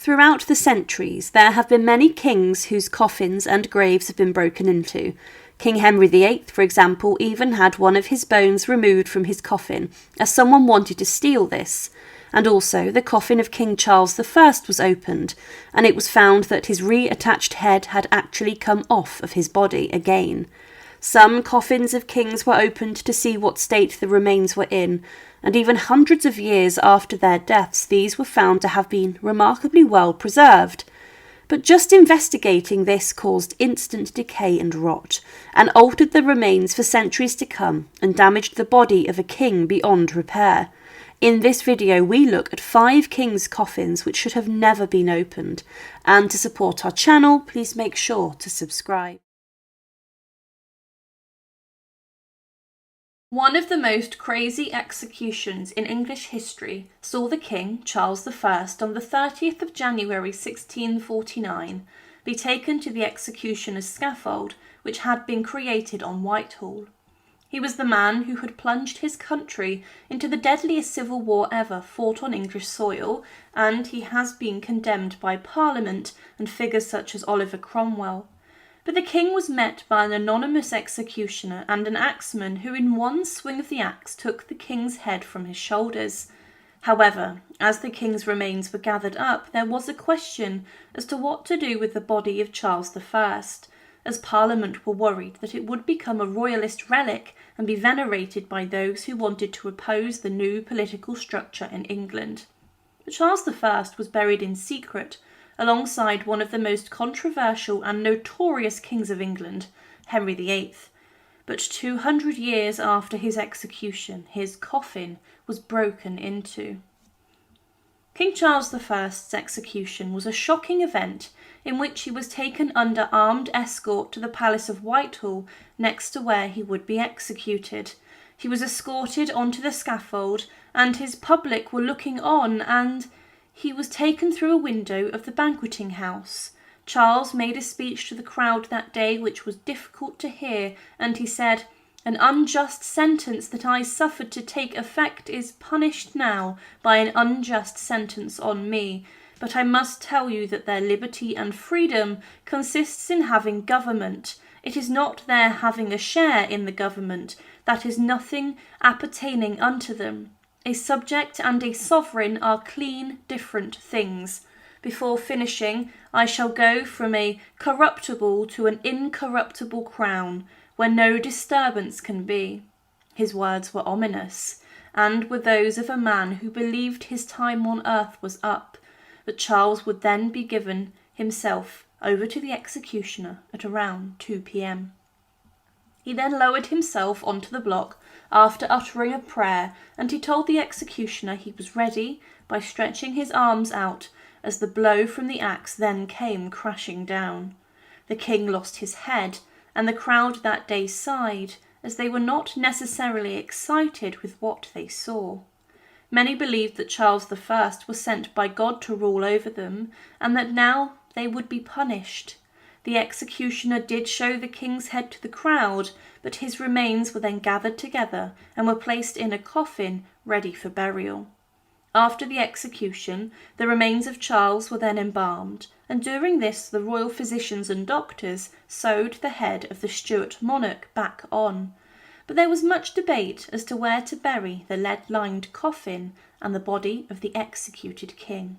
Throughout the centuries, there have been many kings whose coffins and graves have been broken into. King Henry VIII, for example, even had one of his bones removed from his coffin, as someone wanted to steal this. And also, the coffin of King Charles I was opened, and it was found that his reattached head had actually come off of his body again. Some coffins of kings were opened to see what state the remains were in, and even hundreds of years after their deaths, these were found to have been remarkably well preserved. But just investigating this caused instant decay and rot, and altered the remains for centuries to come, and damaged the body of a king beyond repair. In this video, we look at 5 kings' coffins which should have never been opened. And to support our channel, please make sure to subscribe. One of the most crazy executions in English history saw the King, Charles I, on the 30th of January 1649, be taken to the executioner's scaffold, which had been created on Whitehall. He was the man who had plunged his country into the deadliest civil war ever fought on English soil, and he has been condemned by Parliament and figures such as Oliver Cromwell. But the king was met by an anonymous executioner and an axeman who in one swing of the axe took the king's head from his shoulders. However, as the king's remains were gathered up, there was a question as to what to do with the body of Charles I, as Parliament were worried that it would become a royalist relic and be venerated by those who wanted to oppose the new political structure in England. But Charles I was buried in secret, alongside one of the most controversial and notorious kings of England, Henry VIII. But 200 years after his execution, his coffin was broken into. King Charles I's execution was a shocking event in which he was taken under armed escort to the Palace of Whitehall, next to where he would be executed. He was escorted onto the scaffold, and his public were looking on, and he was taken through a window of the banqueting house. Charles made a speech to the crowd that day which was difficult to hear, and he said, "An unjust sentence that I suffered to take effect is punished now by an unjust sentence on me. But I must tell you that their liberty and freedom consists in having government. It is not their having a share in the government. That is nothing appertaining unto them. A subject and a sovereign are clean different things. Before finishing, I shall go from a corruptible to an incorruptible crown, where no disturbance can be." His words were ominous, and were those of a man who believed his time on earth was up, but Charles would then be given himself over to the executioner at around 2 p.m. He then lowered himself onto the block after uttering a prayer, and he told the executioner he was ready by stretching his arms out as the blow from the axe then came crashing down. The king lost his head, and the crowd that day sighed, as they were not necessarily excited with what they saw. Many believed that Charles I was sent by God to rule over them, and that now they would be punished. The executioner did show the king's head to the crowd, but his remains were then gathered together and were placed in a coffin ready for burial. After the execution, the remains of Charles were then embalmed, and during this the royal physicians and doctors sewed the head of the Stuart monarch back on. But there was much debate as to where to bury the lead-lined coffin and the body of the executed king.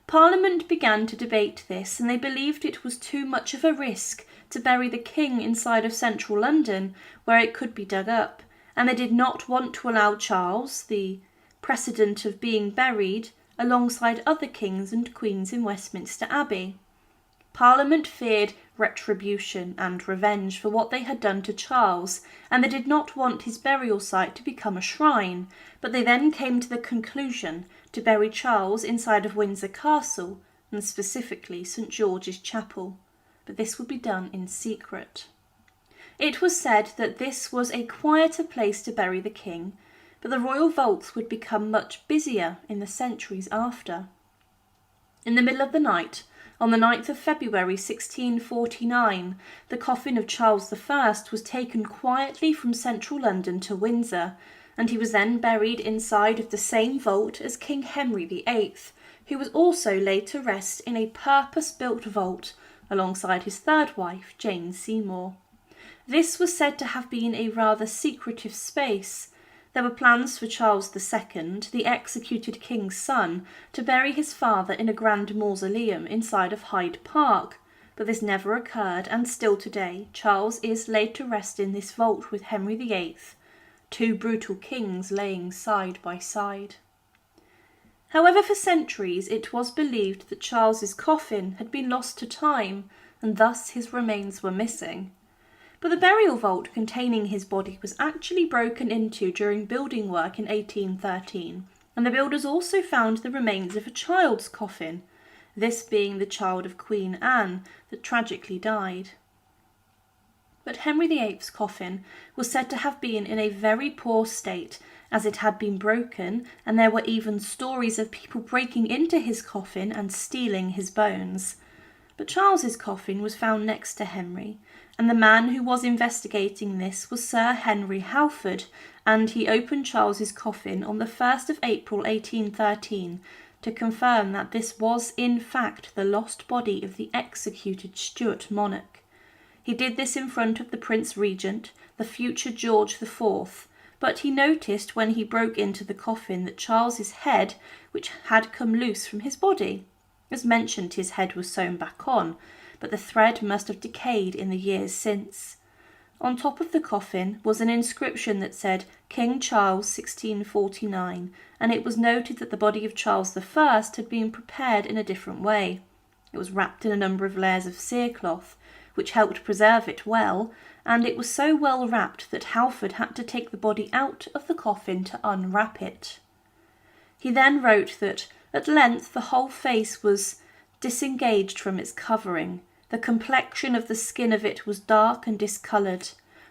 Parliament began to debate this, and they believed it was too much of a risk to bury the king inside of central London, where it could be dug up, and they did not want to allow Charles the precedent of being buried alongside other kings and queens in Westminster Abbey. Parliament feared retribution and revenge for what they had done to Charles, and they did not want his burial site to become a shrine, but they then came to the conclusion to bury Charles inside of Windsor Castle, and specifically St George's Chapel, but this would be done in secret. It was said that this was a quieter place to bury the king, but the royal vaults would become much busier in the centuries after. In the middle of the night, on the 9th of February 1649, the coffin of Charles I was taken quietly from central London to Windsor, and he was then buried inside of the same vault as King Henry VIII, who was also laid to rest in a purpose-built vault alongside his third wife, Jane Seymour. This was said to have been a rather secretive space. There were plans for Charles II, the executed king's son, to bury his father in a grand mausoleum inside of Hyde Park, but this never occurred, and still today Charles is laid to rest in this vault with Henry VIII, two brutal kings laying side by side. However, for centuries it was believed that Charles's coffin had been lost to time, and thus his remains were missing. But the burial vault containing his body was actually broken into during building work in 1813, and the builders also found the remains of a child's coffin, this being the child of Queen Anne that tragically died. But Henry VIII's coffin was said to have been in a very poor state, as it had been broken, and there were even stories of people breaking into his coffin and stealing his bones. But Charles's coffin was found next to Henry, and the man who was investigating this was Sir Henry Halford, and he opened Charles's coffin on the 1st of April 1813 to confirm that this was in fact the lost body of the executed Stuart monarch. He did this in front of the Prince Regent, the future George IV, but he noticed when he broke into the coffin that Charles's head, which had come loose from his body. As mentioned, his head was sewn back on, but the thread must have decayed in the years since. On top of the coffin was an inscription that said King Charles 1649, and it was noted that the body of Charles I had been prepared in a different way. It was wrapped in a number of layers of cerecloth, which helped preserve it well, and it was so well wrapped that Halford had to take the body out of the coffin to unwrap it. He then wrote that at length the whole face was disengaged from its covering. The complexion of the skin of it was dark and discoloured.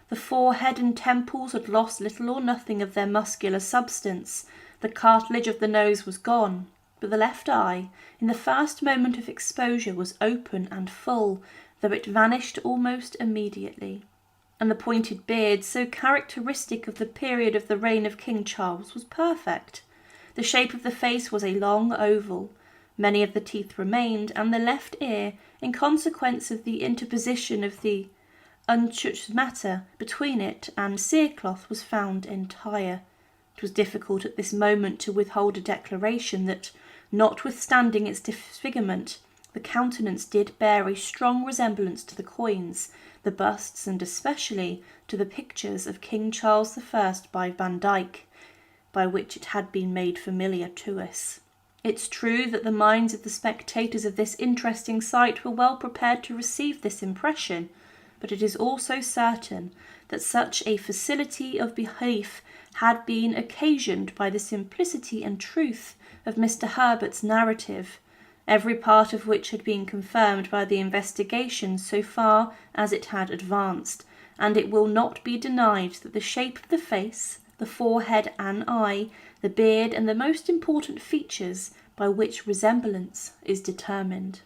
The forehead and temples had lost little or nothing of their muscular substance. The cartilage of the nose was gone, but the left eye, in the first moment of exposure, was open and full, though it vanished almost immediately. And the pointed beard, so characteristic of the period of the reign of King Charles, was perfect. The shape of the face was a long oval. Many of the teeth remained, and the left ear, in consequence of the interposition of the untouched matter between it and cerecloth, was found entire. It was difficult at this moment to withhold a declaration that, notwithstanding its disfigurement, the countenance did bear a strong resemblance to the coins, the busts, and especially to the pictures of King Charles I by Van Dyck, by which it had been made familiar to us. It's true that the minds of the spectators of this interesting sight were well prepared to receive this impression, but it is also certain that such a facility of belief had been occasioned by the simplicity and truth of Mr. Herbert's narrative, every part of which had been confirmed by the investigation so far as it had advanced, and it will not be denied that the shape of the face, the forehead and eye, the beard, and the most important features by which resemblance is determined.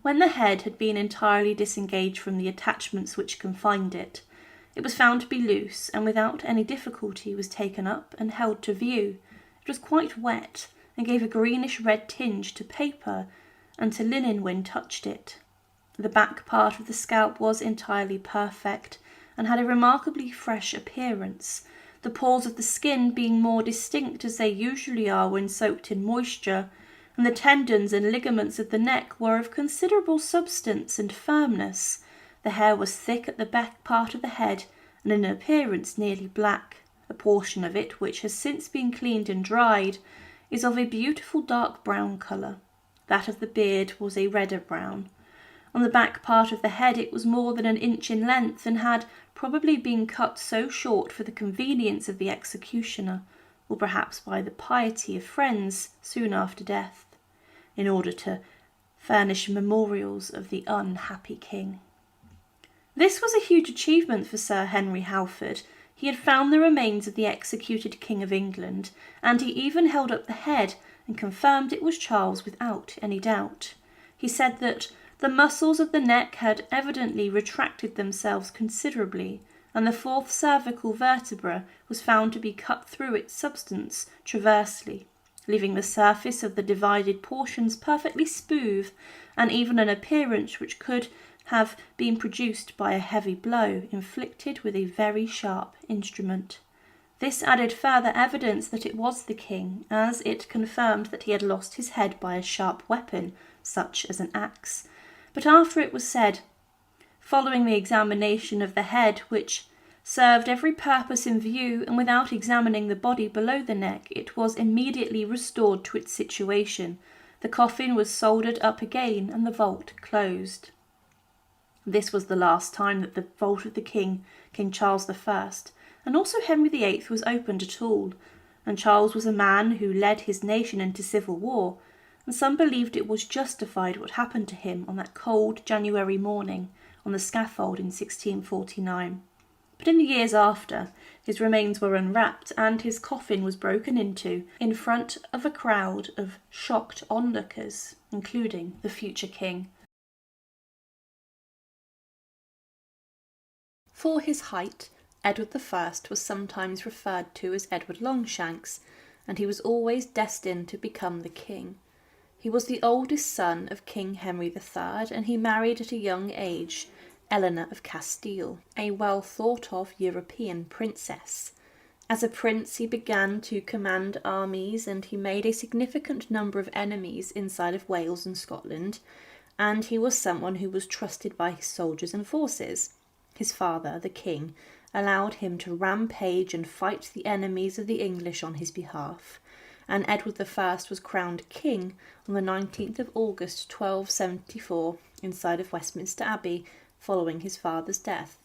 When the head had been entirely disengaged from the attachments which confined it, it was found to be loose, and without any difficulty was taken up and held to view. It was quite wet, and gave a greenish-red tinge to paper and to linen when touched it. The back part of the scalp was entirely perfect, and had a remarkably fresh appearance, the pores of the skin being more distinct as they usually are when soaked in moisture, and the tendons and ligaments of the neck were of considerable substance and firmness. The hair was thick at the back part of the head, and in appearance nearly black. A portion of it, which has since been cleaned and dried, is of a beautiful dark brown colour. That of the beard was a redder brown. On the back part of the head it was more than an inch in length, and had probably been cut so short for the convenience of the executioner, or perhaps by the piety of friends soon after death, in order to furnish memorials of the unhappy king. This was a huge achievement for Sir Henry Halford. He had found the remains of the executed King of England, and he even held up the head and confirmed it was Charles without any doubt. He said that the muscles of the neck had evidently retracted themselves considerably, and the fourth cervical vertebra was found to be cut through its substance transversely, leaving the surface of the divided portions perfectly smooth, and even an appearance which could have been produced by a heavy blow inflicted with a very sharp instrument. This added further evidence that it was the king, as it confirmed that he had lost his head by a sharp weapon, such as an axe. But after it was said, following the examination of the head, which served every purpose in view, and without examining the body below the neck, it was immediately restored to its situation. The coffin was soldered up again, and the vault closed. This was the last time that the vault of the King Charles I, and also Henry VIII, was opened at all, and Charles was a man who led his nation into civil war, and some believed it was justified what happened to him on that cold January morning on the scaffold in 1649. But in the years after, his remains were unwrapped and his coffin was broken into in front of a crowd of shocked onlookers, including the future king. For his height, Edward I was sometimes referred to as Edward Longshanks, and he was always destined to become the king. He was the oldest son of King Henry III, and he married at a young age Eleanor of Castile, a well thought of European princess. As a prince, he began to command armies, and he made a significant number of enemies inside of Wales and Scotland, and he was someone who was trusted by his soldiers and forces. His father, the king, allowed him to rampage and fight the enemies of the English on his behalf, and Edward I was crowned king on the 19th of August 1274 inside of Westminster Abbey, following his father's death.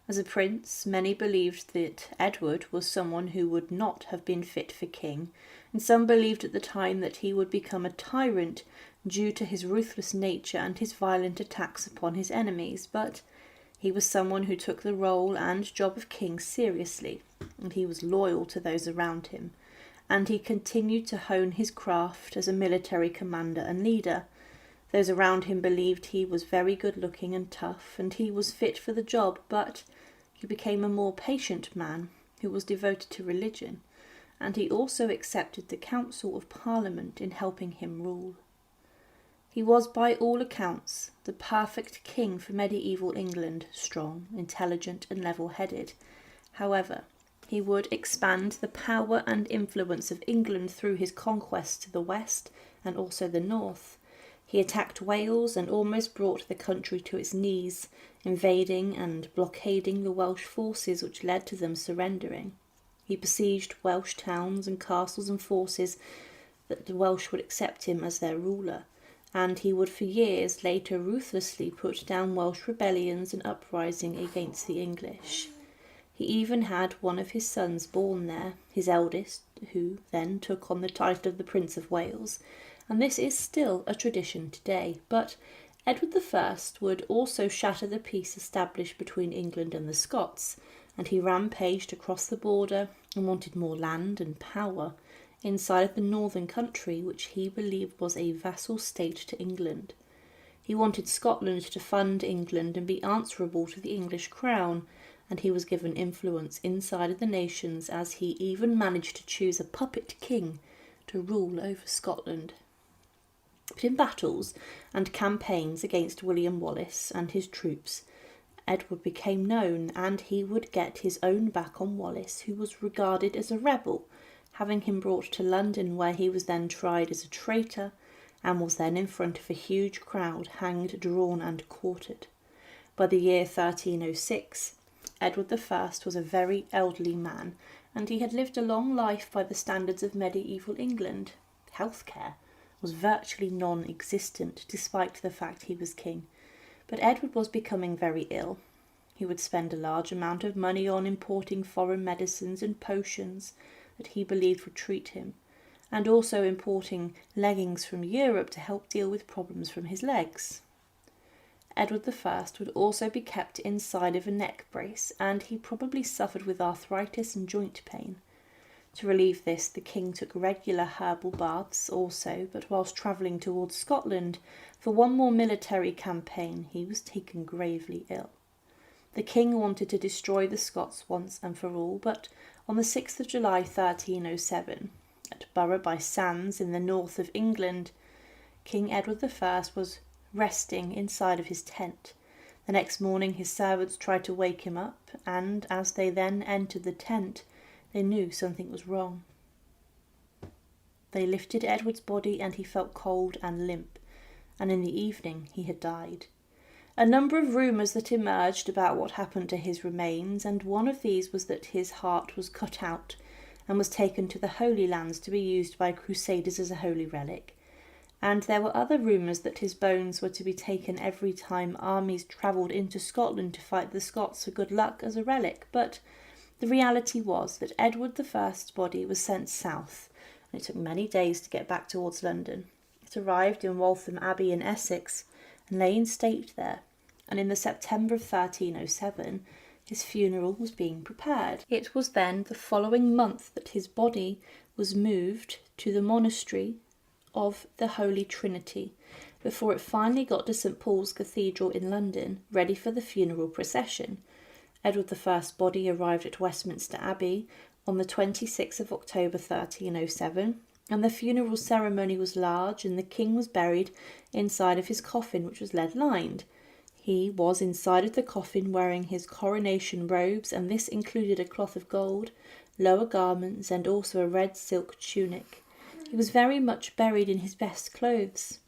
As a prince, many believed that Edward was someone who would not have been fit for king, and some believed at the time that he would become a tyrant due to his ruthless nature and his violent attacks upon his enemies, but he was someone who took the role and job of king seriously, and he was loyal to those around him, and he continued to hone his craft as a military commander and leader. Those around him believed he was very good-looking and tough, and he was fit for the job, but he became a more patient man who was devoted to religion, and he also accepted the counsel of Parliament in helping him rule. He was, by all accounts, the perfect king for medieval England, strong, intelligent, and level-headed. However, he would expand the power and influence of England through his conquests to the west and also the north. He attacked Wales and almost brought the country to its knees, invading and blockading the Welsh forces, which led to them surrendering. He besieged Welsh towns and castles and forces that the Welsh would accept him as their ruler, and he would for years later ruthlessly put down Welsh rebellions and uprising against the English. He even had one of his sons born there, his eldest, who then took on the title of the Prince of Wales, and this is still a tradition today. But Edward I would also shatter the peace established between England and the Scots, and he rampaged across the border and wanted more land and power inside of the northern country, which he believed was a vassal state to England. He wanted Scotland to fund England and be answerable to the English crown, and he was given influence inside of the nations, as he even managed to choose a puppet king to rule over Scotland. But in battles and campaigns against William Wallace and his troops, Edward became known, and he would get his own back on Wallace, who was regarded as a rebel, having him brought to London, where he was then tried as a traitor and was then in front of a huge crowd hanged, drawn and quartered. By the year 1306, Edward I was a very elderly man, and he had lived a long life by the standards of medieval England. Healthcare was virtually non-existent, despite the fact he was king. But Edward was becoming very ill. He would spend a large amount of money on importing foreign medicines and potions that he believed would treat him, and also importing leggings from Europe to help deal with problems from his legs. Edward I would also be kept inside of a neck brace, and he probably suffered with arthritis and joint pain. To relieve this, the king took regular herbal baths also, but whilst travelling towards Scotland for one more military campaign, he was taken gravely ill. The king wanted to destroy the Scots once and for all, but on the 6th of July 1307, at Borough by Sands in the north of England. King Edward I was resting inside of his tent. The next morning his servants tried to wake him up, and as they then entered the tent, they knew something was wrong. They lifted Edward's body and he felt cold and limp, and in the evening he had died. A number of rumours that emerged about what happened to his remains, and one of these was that his heart was cut out and was taken to the Holy Lands to be used by crusaders as a holy relic. And there were other rumours that his bones were to be taken every time armies travelled into Scotland to fight the Scots for good luck as a relic. But the reality was that Edward I's body was sent south, and it took many days to get back towards London. It arrived in Waltham Abbey in Essex and lay in state there, and in the September of 1307 his funeral was being prepared. It was then the following month that his body was moved to the monastery of the Holy Trinity, before it finally got to St Paul's Cathedral in London, ready for the funeral procession. Edward I's body arrived at Westminster Abbey on the 26th of October 1307, and the funeral ceremony was large, and the king was buried inside of his coffin, which was lead-lined. He was inside of the coffin wearing his coronation robes, and this included a cloth of gold, lower garments, and also a red silk tunic. He was very much buried in his best clothes.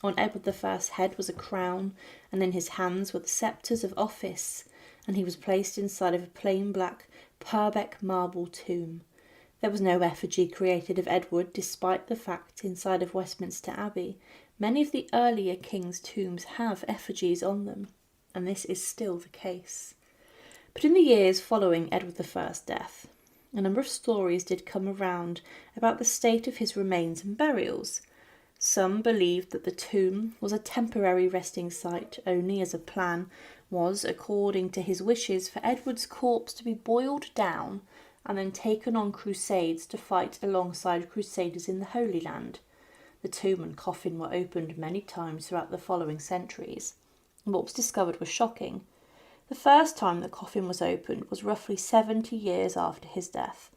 On Edward I's head was a crown, and in his hands were the sceptres of office, and he was placed inside of a plain black Purbeck marble tomb. There was no effigy created of Edward, despite the fact inside of Westminster Abbey many of the earlier kings' tombs have effigies on them, and this is still the case. But in the years following Edward I's death, a number of stories did come around about the state of his remains and burials. Some believed that the tomb was a temporary resting site, only as a plan was, according to his wishes, for Edward's corpse to be boiled down and then taken on crusades to fight alongside crusaders in the Holy Land. The tomb and coffin were opened many times throughout the following centuries, and what was discovered was shocking. The first time the coffin was opened was roughly 70 years after his death.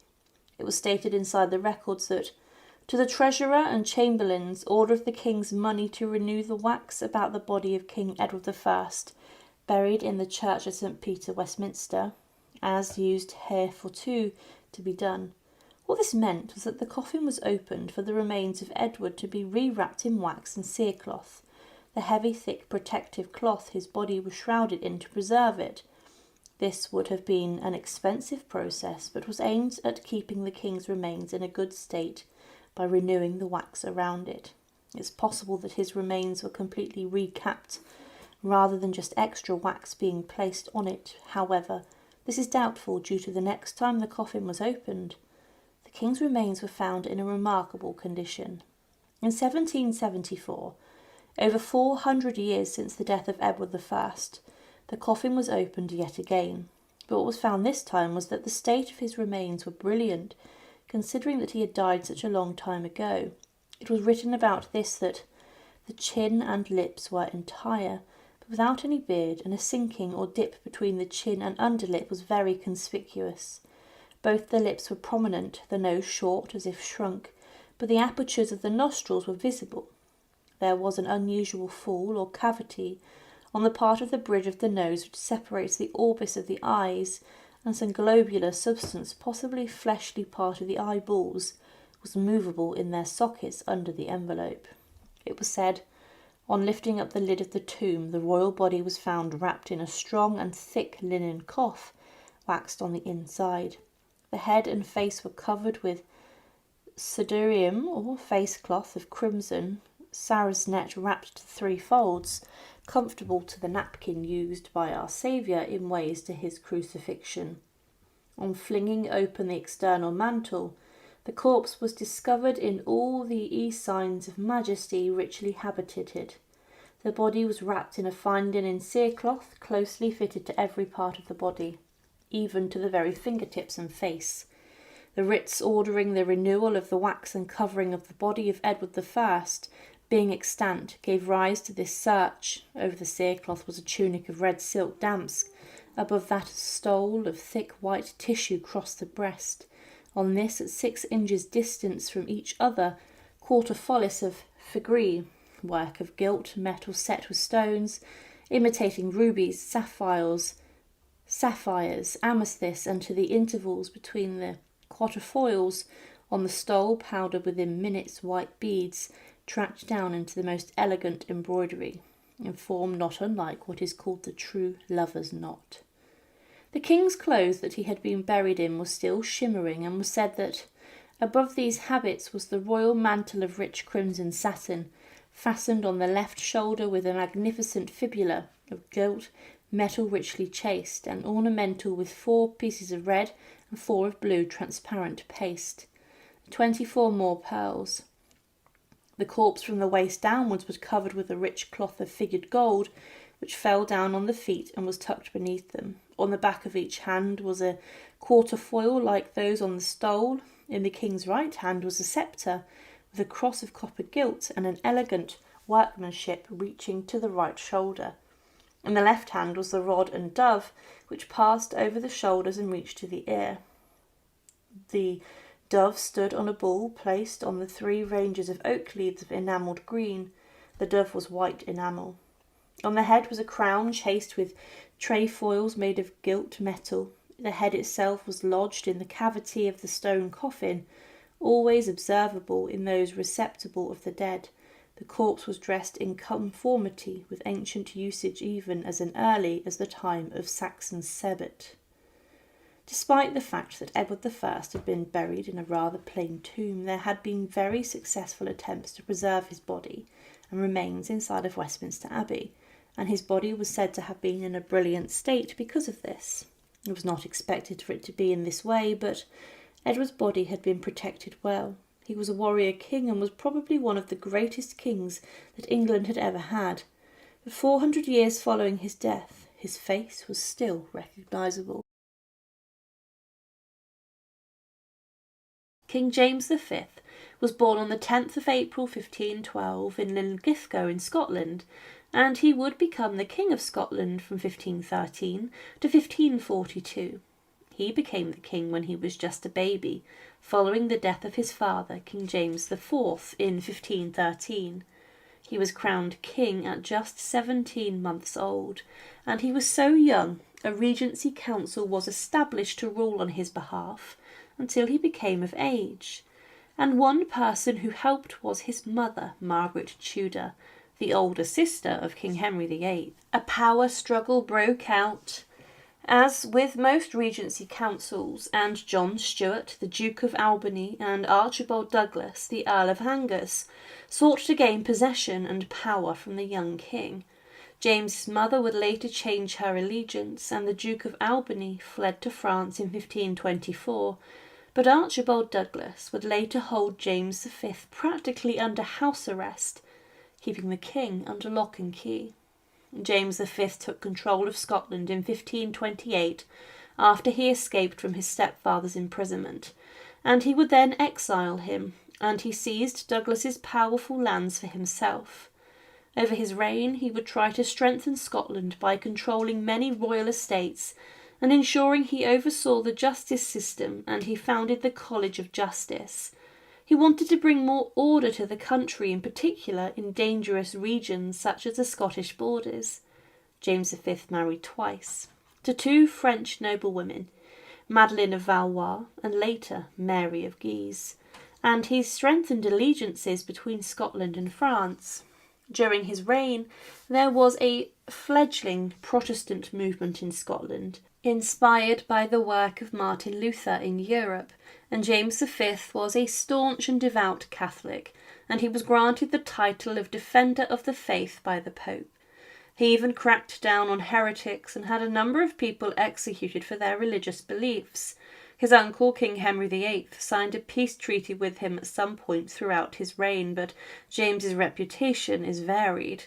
It was stated inside the records that, to the treasurer and chamberlains, order of the king's money to renew the wax about the body of King Edward I, buried in the church of St Peter, Westminster, as used hereforto to be done. What this meant was that the coffin was opened for the remains of Edward to be rewrapped in wax and cerecloth, the heavy, thick, protective cloth his body was shrouded in, to preserve it. This would have been an expensive process, but was aimed at keeping the king's remains in a good state by renewing the wax around it. It's possible that his remains were completely recapped, rather than just extra wax being placed on it. However, this is doubtful due to the next time the coffin was opened, the king's remains were found in a remarkable condition. In 1774, over 400 years since the death of Edward I, the coffin was opened yet again, but what was found this time was that the state of his remains were brilliant, considering that he had died such a long time ago. It was written about this that the chin and lips were entire, but without any beard, and a sinking or dip between the chin and underlip was very conspicuous. Both the lips were prominent, the nose short, as if shrunk, but the apertures of the nostrils were visible. There was an unusual fall or cavity on the part of the bridge of the nose which separates the orbis of the eyes, and some globular substance, possibly fleshly part of the eyeballs, was movable in their sockets under the envelope. It was said, on lifting up the lid of the tomb, the royal body was found wrapped in a strong and thick linen cloth, waxed on the inside. The head and face were covered with sudarium, or face cloth of crimson, sarcenet wrapped to 3 folds, comfortable to the napkin used by our Saviour in ways to his crucifixion. On flinging open the external mantle, the corpse was discovered in all the signs of majesty richly habited. The body was wrapped in a fine linen cerecloth, closely fitted to every part of the body, even to the very fingertips and face. The writs ordering the renewal of the wax and covering of the body of Edward I, being extant, gave rise to this search. Over the cerecloth was a tunic of red silk damask, above that a stole of thick white tissue crossed the breast, On this, at 6 inches distance from each other, quarterfollis of figure, work of gilt metal set with stones, imitating rubies, sapphires, amethysts, and to the intervals between the quatrefoils on the stole, powdered within minutes white beads, tracked down into the most elegant embroidery, in form not unlike what is called the true lover's knot. The king's clothes that he had been buried in were still shimmering, and was said that above these habits was the royal mantle of rich crimson satin, fastened on the left shoulder with a magnificent fibula of gilt metal richly chased, and ornamental with 4 pieces of red and 4 of blue transparent paste, 24 more pearls. The corpse from the waist downwards was covered with a rich cloth of figured gold, which fell down on the feet and was tucked beneath them. On the back of each hand was a quarterfoil like those on the stole. In the king's right hand was a sceptre, with a cross of copper gilt and an elegant workmanship reaching to the right shoulder. In the left hand was the rod and dove, which passed over the shoulders and reached to the ear. The dove stood on a bull placed on the 3 ranges of oak leaves of enamelled green. The dove was white enamel. On the head was a crown chased with trefoils made of gilt metal. The head itself was lodged in the cavity of the stone coffin, always observable in those receptacle of the dead. The corpse was dressed in conformity with ancient usage, even as early as the time of Saxon Sebit. Despite the fact that Edward I had been buried in a rather plain tomb, there had been very successful attempts to preserve his body and remains inside of Westminster Abbey, and his body was said to have been in a brilliant state because of this. It was not expected for it to be in this way, but Edward's body had been protected well. He was a warrior king and was probably one of the greatest kings that England had ever had. For 400 years following his death, his face was still recognisable. King James V was born on the 10th of April 1512 in Linlithgow in Scotland, and he would become the King of Scotland from 1513 to 1542. He became the king when he was just a baby, following the death of his father, King James IV, in 1513. He was crowned king at just 17 months old, and he was so young a regency council was established to rule on his behalf until he became of age, and one person who helped was his mother, Margaret Tudor, the older sister of King Henry VIII. A power struggle broke out, as with most regency councils, and John Stuart, the Duke of Albany, and Archibald Douglas, the Earl of Angus, sought to gain possession and power from the young king. James's mother would later change her allegiance, and the Duke of Albany fled to France in 1524, but Archibald Douglas would later hold James V practically under house arrest, keeping the king under lock and key. James V took control of Scotland in 1528 after he escaped from his stepfather's imprisonment, and he would then exile him, and he seized Douglas's powerful lands for himself. Over his reign he would try to strengthen Scotland by controlling many royal estates and ensuring he oversaw the justice system, and he founded the College of Justice. He wanted to bring more order to the country, in particular in dangerous regions such as the Scottish borders. James V married twice, to 2 French noblewomen, Madeleine of Valois and later Mary of Guise, and he strengthened allegiances between Scotland and France. During his reign, there was a fledgling Protestant movement in Scotland, inspired by the work of Martin Luther in Europe, and James V was a staunch and devout Catholic, and he was granted the title of Defender of the Faith by the Pope. He even cracked down on heretics and had a number of people executed for their religious beliefs. His uncle, King Henry VIII, signed a peace treaty with him at some point throughout his reign, but James's reputation is varied.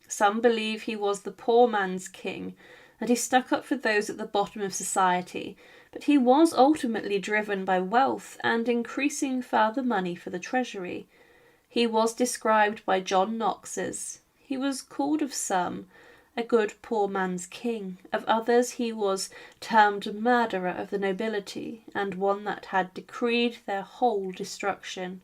Some believe he was the poor man's king, and he stuck up for those at the bottom of society, but he was ultimately driven by wealth and increasing further money for the treasury. He was described by John Knox as, he was called of some, a good poor man's king. Of others he was termed murderer of the nobility, and one that had decreed their whole destruction.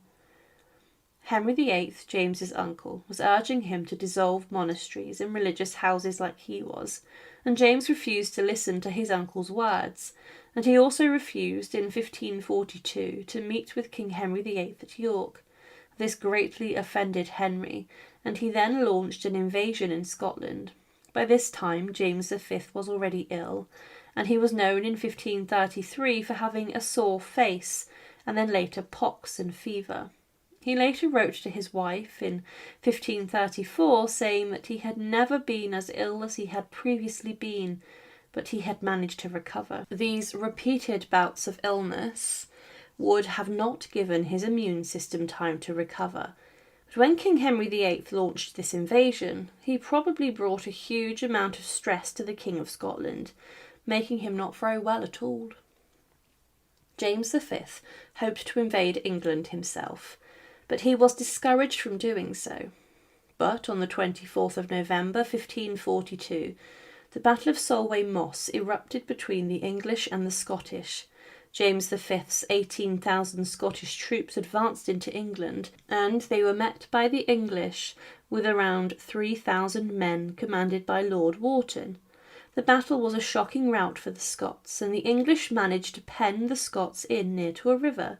Henry VIII, James's uncle, was urging him to dissolve monasteries and religious houses like he was, and James refused to listen to his uncle's words, and he also refused in 1542 to meet with King Henry VIII at York. This greatly offended Henry, and he then launched an invasion in Scotland. By this time James V was already ill, and he was known in 1533 for having a sore face, and then later pox and fever. He later wrote to his wife in 1534 saying that he had never been as ill as he had previously been, but he had managed to recover. These repeated bouts of illness would have not given his immune system time to recover. But when King Henry VIII launched this invasion, he probably brought a huge amount of stress to the King of Scotland, making him not very well at all. James V hoped to invade England himself, but he was discouraged from doing so. But on the 24th of November 1542, the Battle of Solway Moss erupted between the English and the Scottish. James V's 18,000 Scottish troops advanced into England, and they were met by the English with around 3,000 men commanded by Lord Wharton. The battle was a shocking rout for the Scots, and the English managed to pen the Scots in near to a river,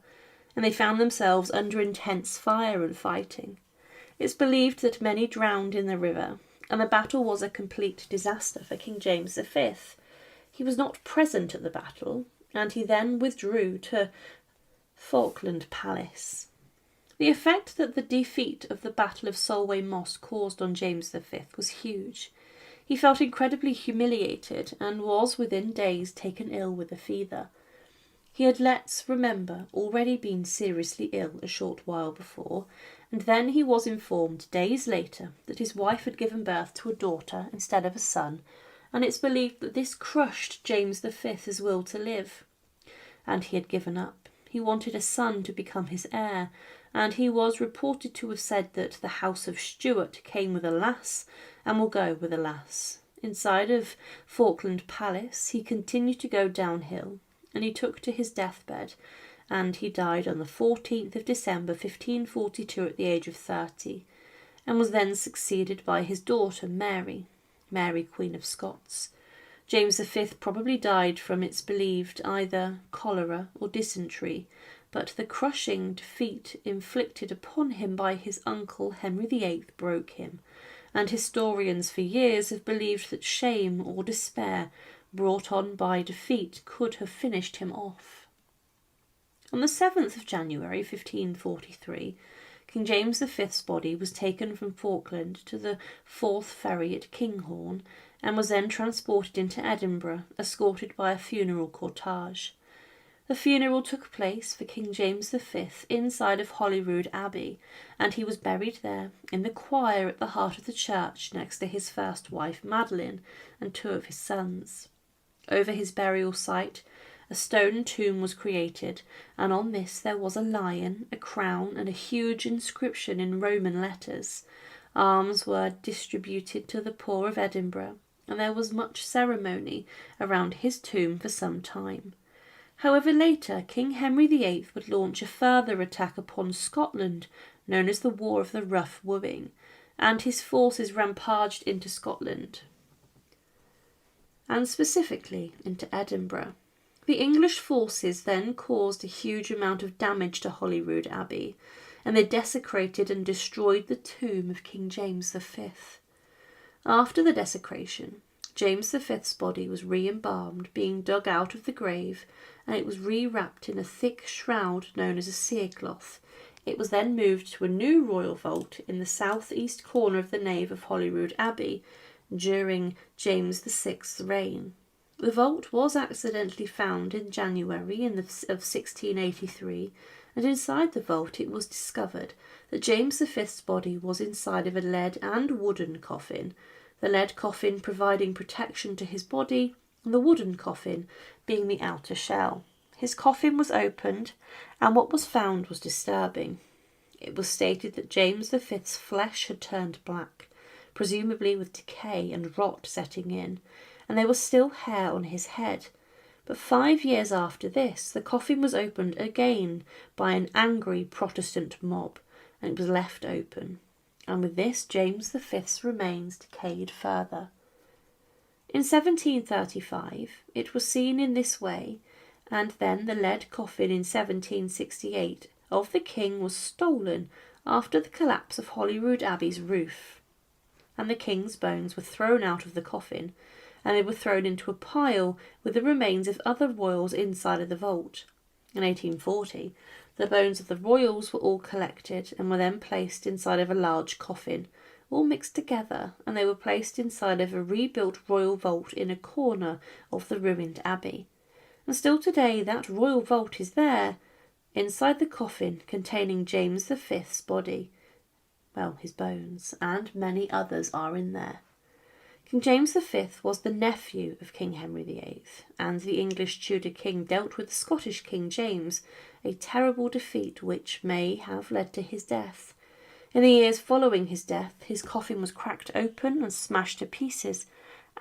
and they found themselves under intense fire and fighting. It's believed that many drowned in the river, and the battle was a complete disaster for King James V. He was not present at the battle, and he then withdrew to Falkland Palace. The effect that the defeat of the Battle of Solway Moss caused on James V was huge. He felt incredibly humiliated and was within days taken ill with a fever. He had, let's remember, already been seriously ill a short while before, and then he was informed days later that his wife had given birth to a daughter instead of a son, and it's believed that this crushed James V's will to live. And he had given up. He wanted a son to become his heir, and he was reported to have said that the House of Stuart came with a lass and will go with a lass. Inside of Falkland Palace he continued to go downhill, and he took to his deathbed, and he died on the 14th of December 1542 at the age of 30, and was then succeeded by his daughter Mary, Queen of Scots. James V probably died from, it's believed, either cholera or dysentery, but the crushing defeat inflicted upon him by his uncle Henry VIII broke him, and historians for years have believed that shame or despair brought on by defeat could have finished him off. On the 7th of January 1543, King James V's body was taken from Falkland to the Forth Ferry at Kinghorn, and was then transported into Edinburgh, escorted by a funeral cortege. The funeral took place for King James V inside of Holyrood Abbey, and he was buried there, in the choir at the heart of the church next to his first wife Madeline and two of his sons. Over his burial site, a stone tomb was created, and on this there was a lion, a crown, and a huge inscription in Roman letters. Alms were distributed to the poor of Edinburgh, and there was much ceremony around his tomb for some time. However, later King Henry VIII would launch a further attack upon Scotland, known as the War of the Rough Wooing, and his forces rampaged into Scotland, and specifically into Edinburgh. The English forces then caused a huge amount of damage to Holyrood Abbey, and they desecrated and destroyed the tomb of King James V. After the desecration, James V's body was re-embalmed, being dug out of the grave, and it was re-wrapped in a thick shroud known as a cerecloth. It was then moved to a new royal vault in the south-east corner of the nave of Holyrood Abbey during James VI's reign. The vault was accidentally found in January of 1683, and inside the vault it was discovered that James V's body was inside of a lead and wooden coffin, the lead coffin providing protection to his body, and the wooden coffin being the outer shell. His coffin was opened, and what was found was disturbing. It was stated that James V's flesh had turned black, presumably with decay and rot setting in, and there was still hair on his head. But 5 years after this, the coffin was opened again by an angry Protestant mob, and it was left open. And with this, James V's remains decayed further. In 1735, it was seen in this way, and then the lead coffin in 1768 of the king was stolen after the collapse of Holyrood Abbey's roof, and the king's bones were thrown out of the coffin, and they were thrown into a pile with the remains of other royals inside of the vault. In 1840, the bones of the royals were all collected and were then placed inside of a large coffin, all mixed together, and they were placed inside of a rebuilt royal vault in a corner of the ruined abbey. And still today that royal vault is there, inside the coffin containing James V's body. Well, his bones, and many others are in there. King James V was the nephew of King Henry VIII, and the English Tudor king dealt with the Scottish King James, a terrible defeat which may have led to his death. In the years following his death, his coffin was cracked open and smashed to pieces,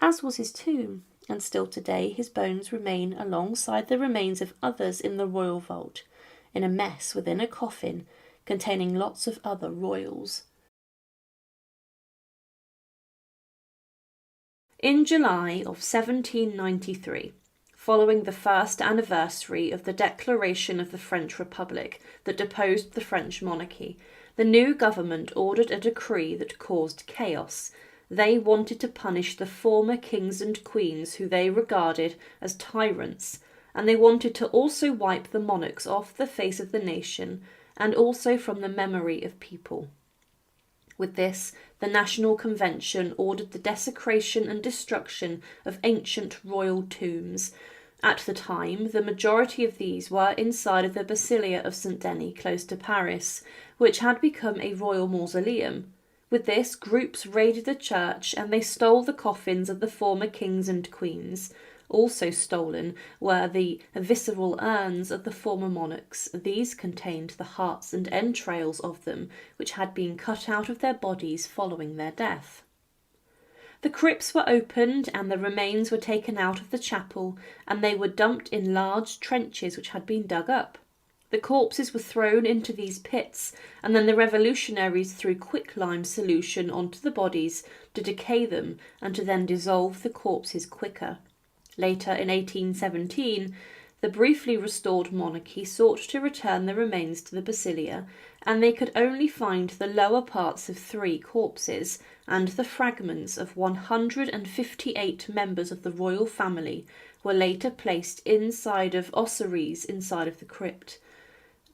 as was his tomb, and still today his bones remain alongside the remains of others in the royal vault, in a mess within a coffin containing lots of other royals. In July of 1793, following the first anniversary of the declaration of the French Republic that deposed the French monarchy, the new government ordered a decree that caused chaos. They wanted to punish the former kings and queens who they regarded as tyrants, and they wanted to also wipe the monarchs off the face of the nation and also from the memory of people. With this, the National Convention ordered the desecration and destruction of ancient royal tombs. At the time, the majority of these were inside of the Basilica of St. Denis, close to Paris, which had become a royal mausoleum. With this, groups raided the church and they stole the coffins of the former kings and queens. Also stolen were the visceral urns of the former monarchs. These contained the hearts and entrails of them, which had been cut out of their bodies following their death. The crypts were opened and the remains were taken out of the chapel, and they were dumped in large trenches which had been dug up. The corpses were thrown into these pits, and then the revolutionaries threw quicklime solution onto the bodies to decay them and to then dissolve the corpses quicker. Later, in 1817, the briefly restored monarchy sought to return the remains to the Basilica, and they could only find the lower parts of 3 corpses and the fragments of 158 members of the royal family were later placed inside of ossuaries inside of the crypt.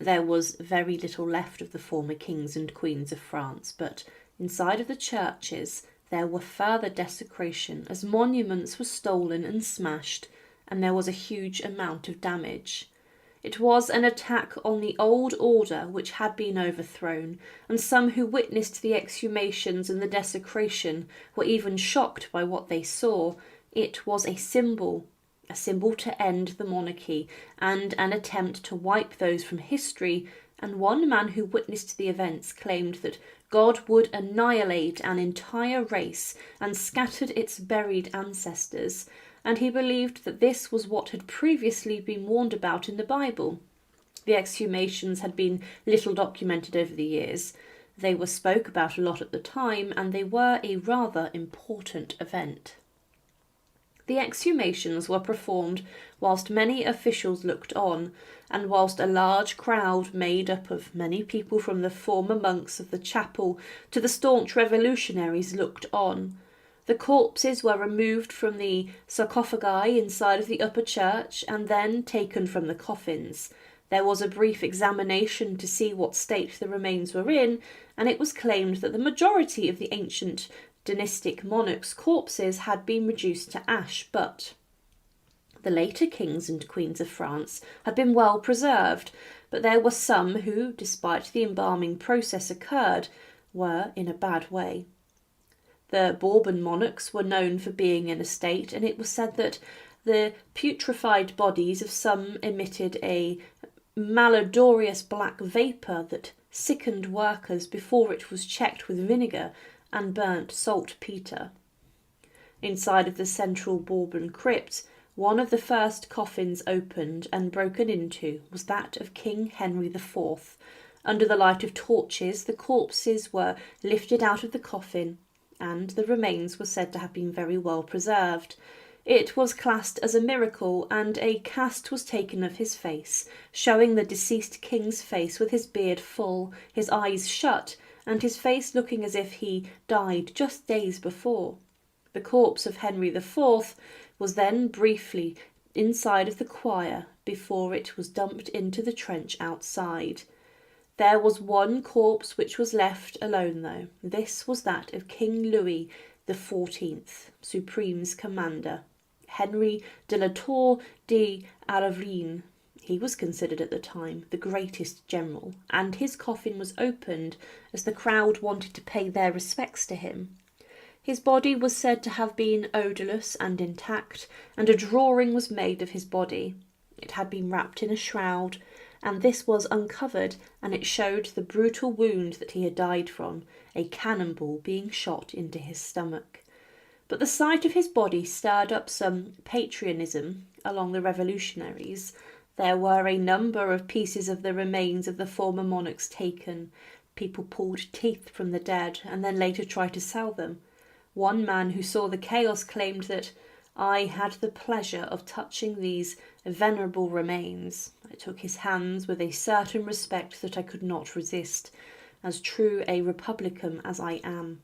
There was very little left of the former kings and queens of France, but inside of the churches there were further desecration as monuments were stolen and smashed, and there was a huge amount of damage. It was an attack on the old order which had been overthrown, and some who witnessed the exhumations and the desecration were even shocked by what they saw. It was a symbol to end the monarchy and an attempt to wipe those from history, and one man who witnessed the events claimed that God would annihilate an entire race and scattered its buried ancestors, and he believed that this was what had previously been warned about in the Bible. The exhumations had been little documented over the years. They were spoke about a lot at the time, and they were a rather important event. The exhumations were performed whilst many officials looked on, and whilst a large crowd made up of many people from the former monks of the chapel to the staunch revolutionaries looked on. The corpses were removed from the sarcophagi inside of the upper church and then taken from the coffins. There was a brief examination to see what state the remains were in, and it was claimed that the majority of the ancient dynastic monarchs' corpses had been reduced to ash, but the later kings and queens of France had been well preserved, but there were some who, despite the embalming process occurred, were in a bad way. The Bourbon monarchs were known for being in a state, and it was said that the putrefied bodies of some emitted a malodorous black vapour that sickened workers before it was checked with vinegar, and burnt saltpetre. Inside of the central Bourbon crypt, one of the first coffins opened and broken into was that of King Henry IV. Under the light of torches, the corpses were lifted out of the coffin, and the remains were said to have been very well preserved. It was classed as a miracle, and a cast was taken of his face, showing the deceased king's face with his beard full, his eyes shut, and his face looking as if he died just days before. The corpse of Henry IV was then briefly inside of the choir before it was dumped into the trench outside. There was one corpse which was left alone, though. This was that of King Louis XIV, Supreme's commander, Henry de la Tour d'Avril. He was considered at the time the greatest general, and his coffin was opened as the crowd wanted to pay their respects to him. His body was said to have been odourless and intact, and a drawing was made of his body. It had been wrapped in a shroud, and this was uncovered, and it showed the brutal wound that he had died from, a cannonball being shot into his stomach. But the sight of his body stirred up some patriotism along the revolutionaries. There were a number of pieces of the remains of the former monarchs taken. People pulled teeth from the dead and then later tried to sell them. One man who saw the chaos claimed that I had the pleasure of touching these venerable remains. I took his hands with a certain respect that I could not resist, as true a republican as I am.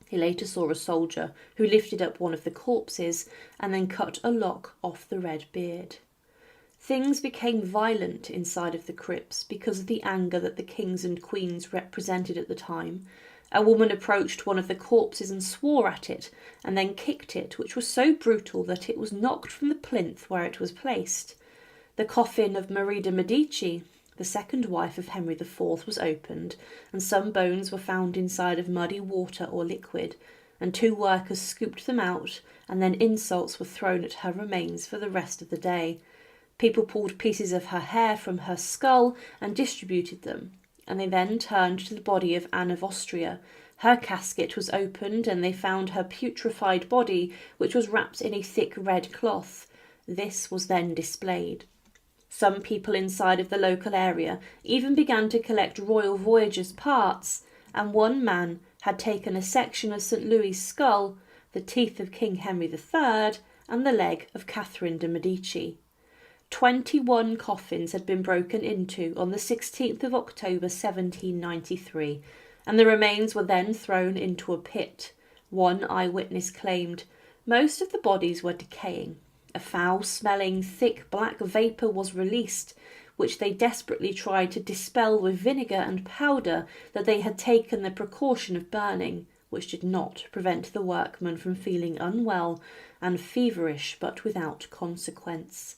He later saw a soldier who lifted up one of the corpses and then cut a lock off the red beard. Things became violent inside of the crypts because of the anger that the kings and queens represented at the time. A woman approached one of the corpses and swore at it, and then kicked it, which was so brutal that it was knocked from the plinth where it was placed. The coffin of Marie de Medici, the second wife of Henry IV, was opened, and some bones were found inside of muddy water or liquid, and 2 workers scooped them out, and then insults were thrown at her remains for the rest of the day. People pulled pieces of her hair from her skull and distributed them, and they then turned to the body of Anne of Austria. Her casket was opened, and they found her putrefied body, which was wrapped in a thick red cloth. This was then displayed. Some people inside of the local area even began to collect royal voyagers' parts, and one man had taken a section of St. Louis's skull, the teeth of King Henry III, and the leg of Catherine de Medici. 21 coffins had been broken into on the 16th of October 1793, and the remains were then thrown into a pit. One eyewitness claimed most of the bodies were decaying. A foul-smelling, thick black vapour was released, which they desperately tried to dispel with vinegar and powder that they had taken the precaution of burning, which did not prevent the workmen from feeling unwell and feverish, but without consequence.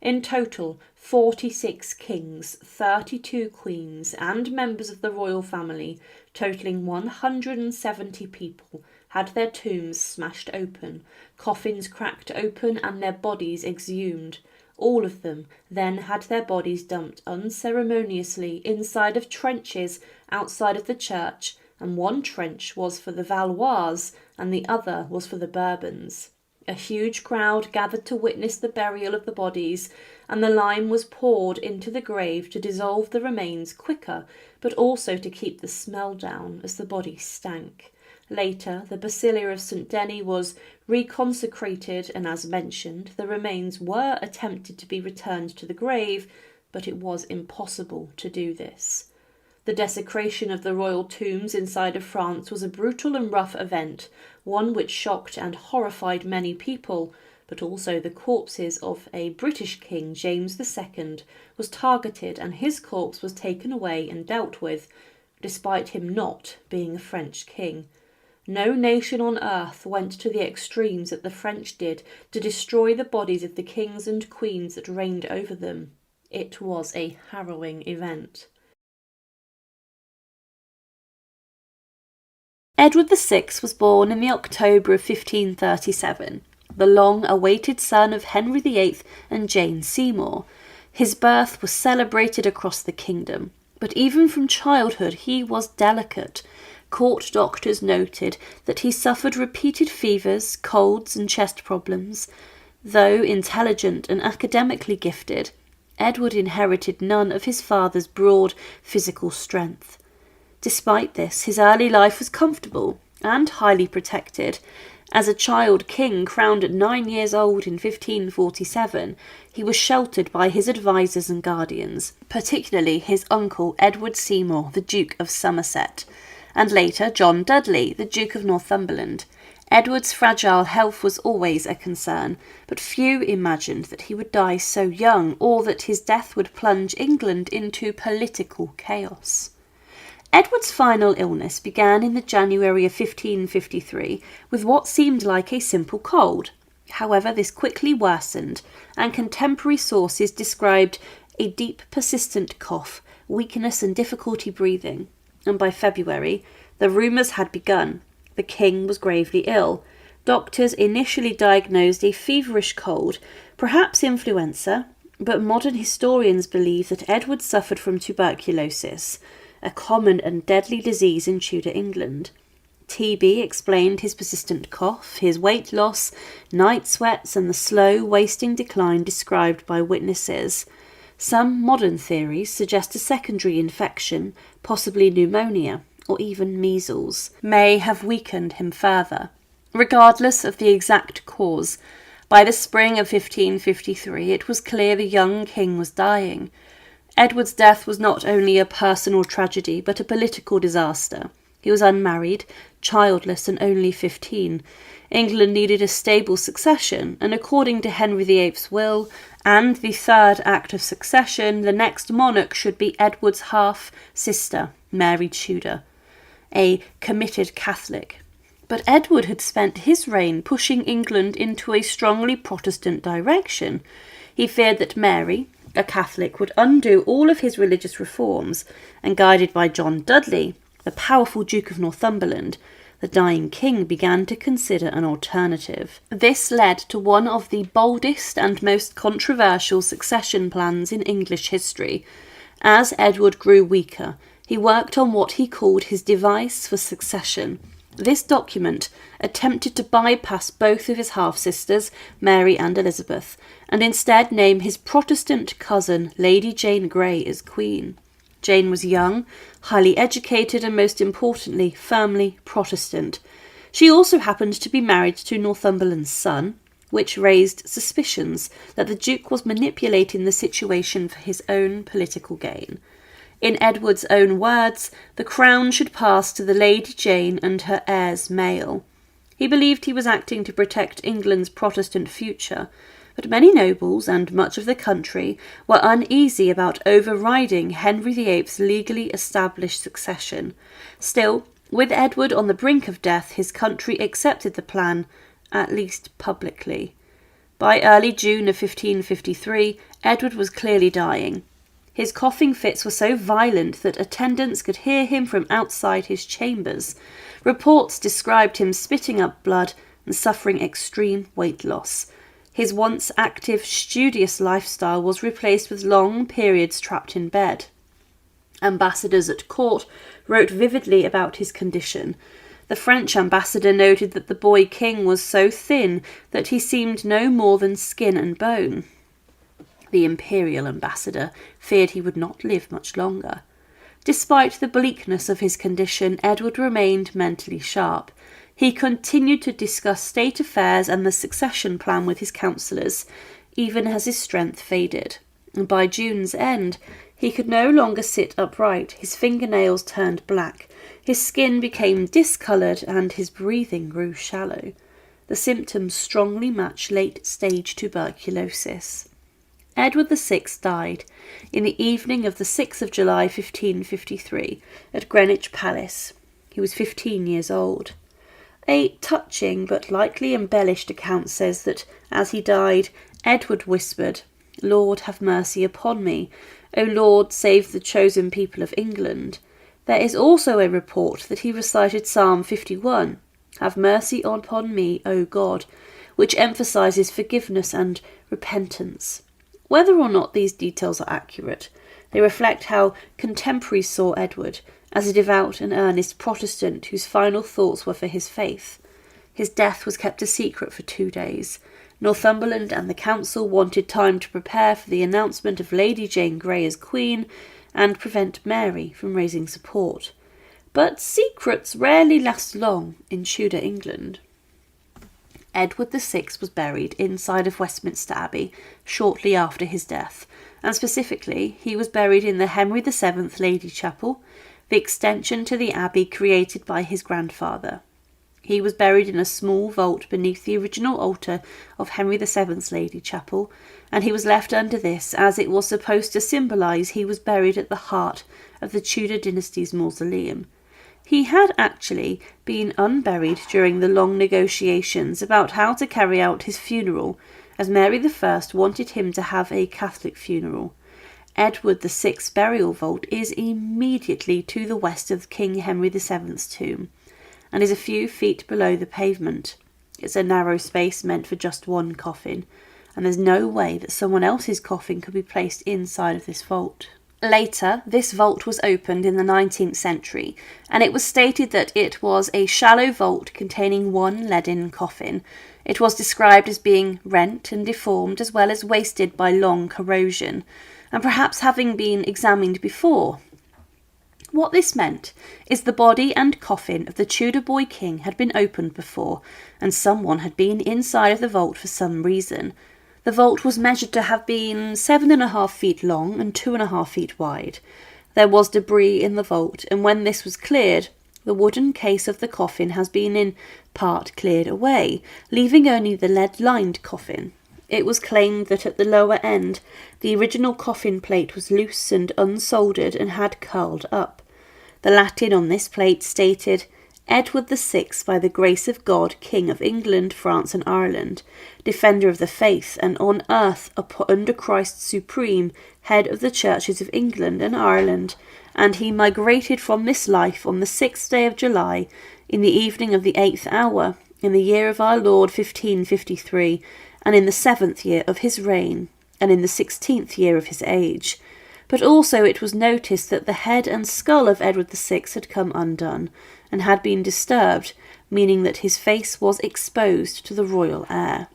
In total, 46 kings, 32 queens, and members of the royal family, totalling 170 people, had their tombs smashed open, coffins cracked open, and their bodies exhumed. All of them then had their bodies dumped unceremoniously inside of trenches outside of the church, and one trench was for the Valois and the other was for the Bourbons. A huge crowd gathered to witness the burial of the bodies, and the lime was poured into the grave to dissolve the remains quicker, but also to keep the smell down as the bodies stank. Later, the Basilica of St. Denis was reconsecrated, and as mentioned, the remains were attempted to be returned to the grave, but it was impossible to do this. The desecration of the royal tombs inside of France was a brutal and rough event, one which shocked and horrified many people, but also the corpses of a British king, James II, was targeted, and his corpse was taken away and dealt with, despite him not being a French king. No nation on earth went to the extremes that the French did to destroy the bodies of the kings and queens that reigned over them. It was a harrowing event. Edward VI was born in the October of 1537, the long-awaited son of Henry VIII and Jane Seymour. His birth was celebrated across the kingdom, but even from childhood he was delicate. Court doctors noted that he suffered repeated fevers, colds and chest problems. Though intelligent and academically gifted, Edward inherited none of his father's broad physical strength. Despite this, his early life was comfortable and highly protected. As a child king crowned at 9 years old in 1547, he was sheltered by his advisers and guardians, particularly his uncle Edward Seymour, the Duke of Somerset, and later John Dudley, the Duke of Northumberland. Edward's fragile health was always a concern, but few imagined that he would die so young or that his death would plunge England into political chaos. Edward's final illness began in the January of 1553 with what seemed like a simple cold. However, this quickly worsened, and contemporary sources described a deep, persistent cough, weakness and difficulty breathing. And by February, the rumours had begun. The king was gravely ill. Doctors initially diagnosed a feverish cold, perhaps influenza, but modern historians believe that Edward suffered from tuberculosis, a common and deadly disease in Tudor England. TB explained his persistent cough, his weight loss, night sweats, and the slow, wasting decline described by witnesses. Some modern theories suggest a secondary infection, possibly pneumonia, or even measles, may have weakened him further. Regardless of the exact cause, by the spring of 1553 it was clear the young king was dying. Edward's death was not only a personal tragedy, but a political disaster. He was unmarried, childless, and only 15. England needed a stable succession, and according to Henry VIII's will and the Third Act of Succession, the next monarch should be Edward's half-sister, Mary Tudor, a committed Catholic. But Edward had spent his reign pushing England into a strongly Protestant direction. He feared that Mary, a Catholic, would undo all of his religious reforms, and guided by John Dudley, the powerful Duke of Northumberland, the dying king began to consider an alternative. This led to one of the boldest and most controversial succession plans in English history. As Edward grew weaker, he worked on what he called his device for succession. This document attempted to bypass both of his half-sisters, Mary and Elizabeth, and instead name his Protestant cousin, Lady Jane Grey, as queen. Jane was young, highly educated, and most importantly, firmly Protestant. She also happened to be married to Northumberland's son, which raised suspicions that the Duke was manipulating the situation for his own political gain. In Edward's own words, the crown should pass to the Lady Jane and her heirs male. He believed he was acting to protect England's Protestant future, but many nobles and much of the country were uneasy about overriding Henry VIII's legally established succession. Still, with Edward on the brink of death, his country accepted the plan, at least publicly. By early June of 1553, Edward was clearly dying. His coughing fits were so violent that attendants could hear him from outside his chambers. Reports described him spitting up blood and suffering extreme weight loss. His once active, studious lifestyle was replaced with long periods trapped in bed. Ambassadors at court wrote vividly about his condition. The French ambassador noted that the boy king was so thin that he seemed no more than skin and bone. The imperial ambassador feared he would not live much longer. Despite the bleakness of his condition, Edward remained mentally sharp. He continued to discuss state affairs and the succession plan with his councillors, even as his strength faded. And by June's end, he could no longer sit upright. His fingernails turned black, his skin became discoloured, and his breathing grew shallow. The symptoms strongly match late-stage tuberculosis. Edward VI died in the evening of the 6th of July 1553 at Greenwich Palace. He was 15 years old. A touching but lightly embellished account says that, as he died, Edward whispered, "Lord, have mercy upon me. O Lord, save the chosen people of England." There is also a report that he recited Psalm 51, "Have mercy upon me, O God," which emphasises forgiveness and repentance. Whether or not these details are accurate, they reflect how contemporaries saw Edward, as a devout and earnest Protestant whose final thoughts were for his faith. His death was kept a secret for 2 days. Northumberland and the council wanted time to prepare for the announcement of Lady Jane Grey as Queen and prevent Mary from raising support. But secrets rarely last long in Tudor England. Edward VI was buried inside of Westminster Abbey shortly after his death, and specifically he was buried in the Henry VII Lady Chapel, the extension to the abbey created by his grandfather. He was buried in a small vault beneath the original altar of Henry VII's Lady Chapel, and he was left under this as it was supposed to symbolise he was buried at the heart of the Tudor dynasty's mausoleum. He had actually been unburied during the long negotiations about how to carry out his funeral, as Mary I wanted him to have a Catholic funeral. Edward VI's burial vault is immediately to the west of King Henry VII's tomb, and is a few feet below the pavement. It's a narrow space meant for just one coffin, and there's no way that someone else's coffin could be placed inside of this vault. Later, this vault was opened in the 19th century, and it was stated that it was a shallow vault containing one leaden coffin. It was described as being rent and deformed as well as wasted by long corrosion, and perhaps having been examined before. What this meant is the body and coffin of the Tudor boy king had been opened before, and someone had been inside of the vault for some reason. The vault was measured to have been 7.5 feet long and 2.5 feet wide. There was debris in the vault, and when this was cleared, the wooden case of the coffin has been in part cleared away, leaving only the lead-lined coffin. It was claimed that at the lower end, the original coffin plate was loose and unsoldered and had curled up. The Latin on this plate stated, "Edward VI, by the grace of God, King of England, France and Ireland, defender of the faith, and on earth under Christ supreme, head of the churches of England and Ireland, and he migrated from this life on the 6th day of July, in the evening of the 8th hour, in the year of our Lord 1553, and in the 7th year of his reign, and in the 16th year of his age." But also it was noticed that the head and skull of Edward VI had come undone, and had been disturbed, meaning that his face was exposed to the royal air.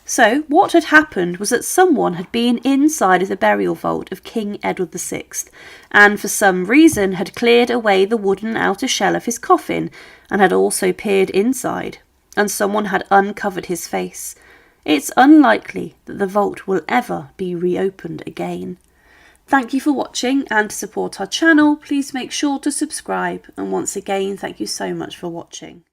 So what had happened was that someone had been inside of the burial vault of King Edward VI, and for some reason had cleared away the wooden outer shell of his coffin, and had also peered inside, and someone had uncovered his face. It's unlikely that the vault will ever be reopened again. Thank you for watching, and to support our channel, please make sure to subscribe, and once again, thank you so much for watching.